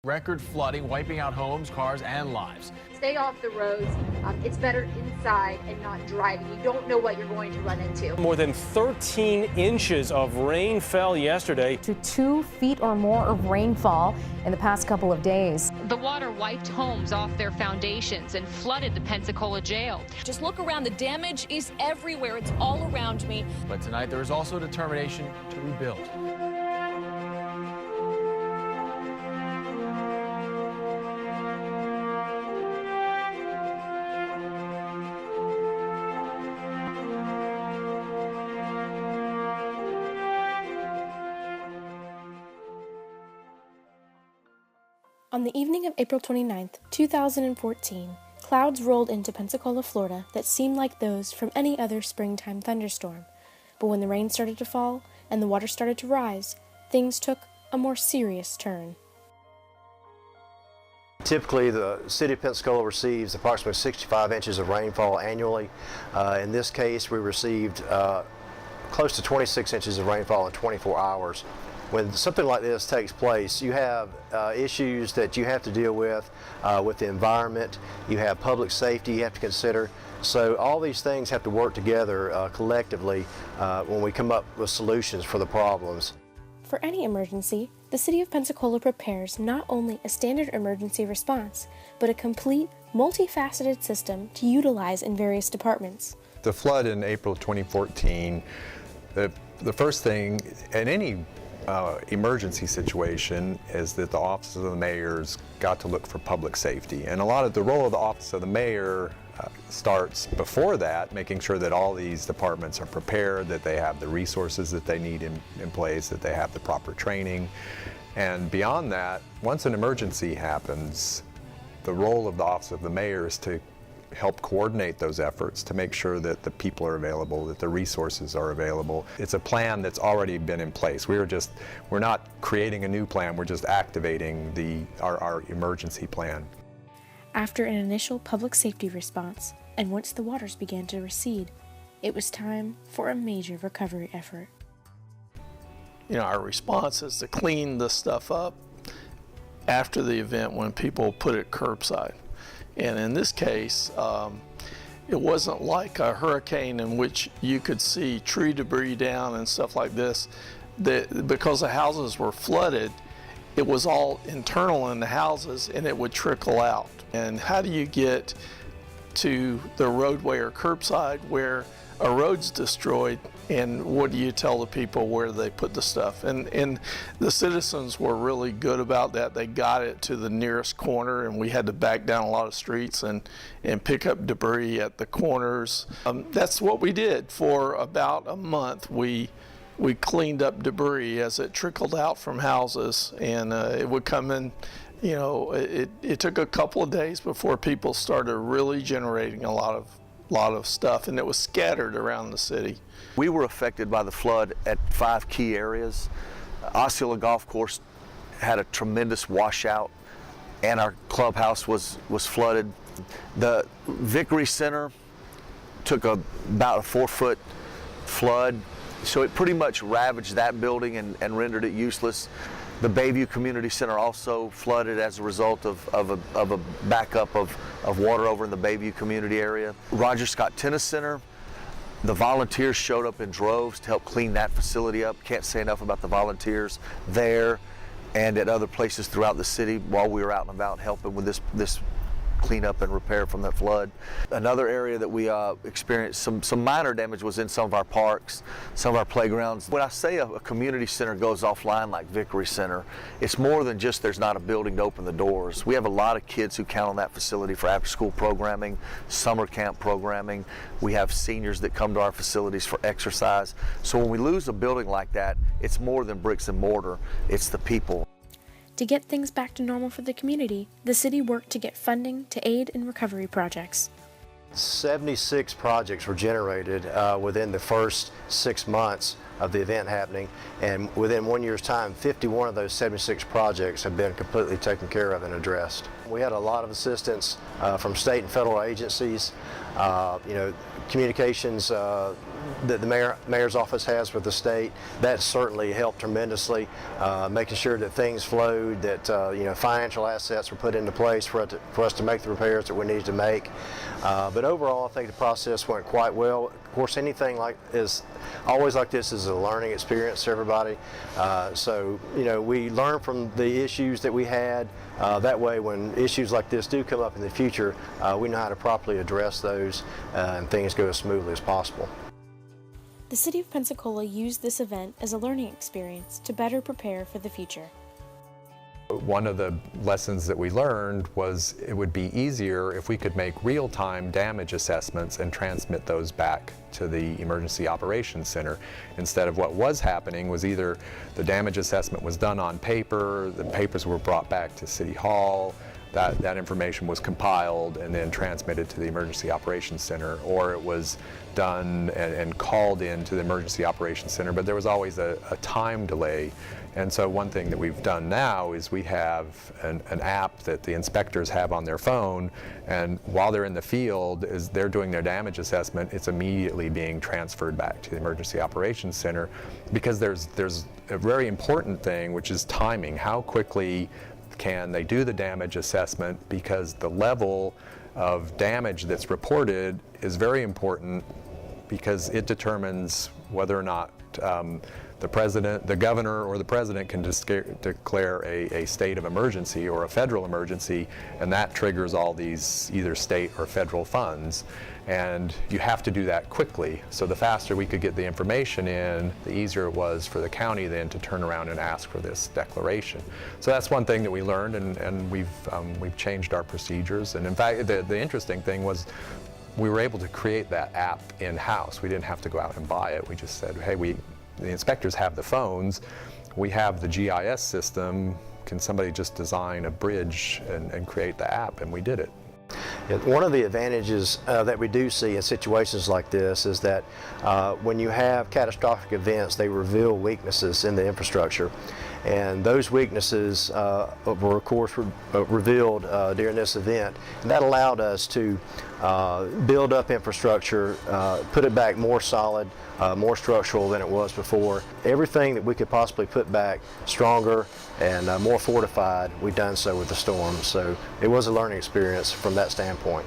Record flooding, wiping out homes, cars, and lives. Stay off the roads. It's better inside and not driving. You don't know what you're going to run into. More than 13 inches of rain fell yesterday. To 2 feet or more of rainfall in the past couple of days. The water wiped homes off their foundations and flooded the Pensacola jail. Just look around. The damage is everywhere. It's all around me. But tonight there is also determination to rebuild. On the evening of April 29, 2014, clouds rolled into Pensacola, Florida that seemed like those from any other springtime thunderstorm. But when the rain started to fall and the water started to rise, things took a more serious turn. Typically, the city of Pensacola receives approximately 65 inches of rainfall annually. In this case, we received close to 26 inches of rainfall in 24 hours. When something like this takes place, you have issues that you have to deal with the environment. You have public safety you have to consider. So all these things have to work together collectively when we come up with solutions for the problems. For any emergency, the City of Pensacola prepares not only a standard emergency response, but a complete, multifaceted system to utilize in various departments. The flood in April 2014, the first thing in any emergency situation is that the Office of the Mayor's got to look for public safety. And a lot of the role of the Office of the Mayor starts before that, making sure that all these departments are prepared, that they have the resources that they need in place, that they have the proper training. And beyond that, once an emergency happens, the role of the Office of the Mayor is to help coordinate those efforts to make sure that the people are available, that the resources are available. It's a plan that's already been in place. We're not creating a new plan, we're just activating our emergency plan. After an initial public safety response, and once the waters began to recede, it was time for a major recovery effort. Our response is to clean the stuff up after the event when people put it curbside. And in this case, it wasn't like a hurricane in which you could see tree debris down and stuff like this. Because the houses were flooded, it was all internal in the houses and it would trickle out. And how do you get to the roadway or curbside where a road's destroyed, and what do you tell the people where they put the stuff? And the citizens were really good about that. They got it to the nearest corner, and we had to back down a lot of streets and pick up debris at the corners. That's what we did for about a month. We cleaned up debris as it trickled out from houses, and it would come in. It took a couple of days before people started really generating a lot of stuff, and it was scattered around the city. We were affected by the flood at 5 key areas. Osceola Golf Course had a tremendous washout, and our clubhouse was flooded. The Vickery Center took about a 4-foot flood, so it pretty much ravaged that building and rendered it useless. The Bayview Community Center also flooded as a result of a backup of water over in the Bayview community area. Roger Scott Tennis Center, the volunteers showed up in droves to help clean that facility up. Can't say enough about the volunteers there and at other places throughout the city while we were out and about helping with this cleanup and repair from that flood. Another area that we experienced some minor damage was in some of our parks, some of our playgrounds. When I say a community center goes offline like Vickery Center, it's more than just there's not a building to open the doors. We have a lot of kids who count on that facility for after-school programming, summer camp programming. We have seniors that come to our facilities for exercise. So when we lose a building like that, it's more than bricks and mortar, it's the people. To get things back to normal for the community, the city worked to get funding to aid in recovery projects. 76 projects were generated within the first 6 months of the event happening, and within 1 year's time, 51 of those 76 projects have been completely taken care of and addressed. We had a lot of assistance from state and federal agencies, communications that the mayor's office has with the state, that certainly helped tremendously, making sure that things flowed, that financial assets were put into place for us to make the repairs that we needed to make. But overall, I think the process went quite well. Of course, anything always like this is a learning experience for everybody. So we learn from the issues that we had. That way, when issues like this do come up in the future, we know how to properly address those and things go as smoothly as possible. The City of Pensacola used this event as a learning experience to better prepare for the future. One of the lessons that we learned was it would be easier if we could make real-time damage assessments and transmit those back to the Emergency Operations Center, instead of what was happening was either the damage assessment was done on paper, the papers were brought back to City Hall, that information was compiled and then transmitted to the Emergency Operations Center, or it was done and called in to the Emergency Operations Center, but there was always a time delay. And so one thing that we've done now is we have an app that the inspectors have on their phone, and while they're in the field, as they're doing their damage assessment, it's immediately being transferred back to the Emergency Operations Center, because there's a very important thing, which is timing. How quickly can they do the damage assessment, because the level of damage that's reported is very important, because it determines whether or not the governor or the president can declare a state of emergency or a federal emergency, and that triggers all these either state or federal funds. And you have to do that quickly. So the faster we could get the information in, the easier it was for the county then to turn around and ask for this declaration. So that's one thing that we learned, and we've changed our procedures. And in fact, the interesting thing was we were able to create that app in-house. We didn't have to go out and buy it. We just said, hey, the inspectors have the phones, we have the GIS system, can somebody just design a bridge and create the app? And we did it. One of the advantages that we do see in situations like this is that when you have catastrophic events, they reveal weaknesses in the infrastructure. And those weaknesses were, of course, revealed during this event. And that allowed us to build up infrastructure, put it back more solid, more structural than it was before. Everything that we could possibly put back stronger and more fortified, we've done so with the storm. So it was a learning experience from that standpoint.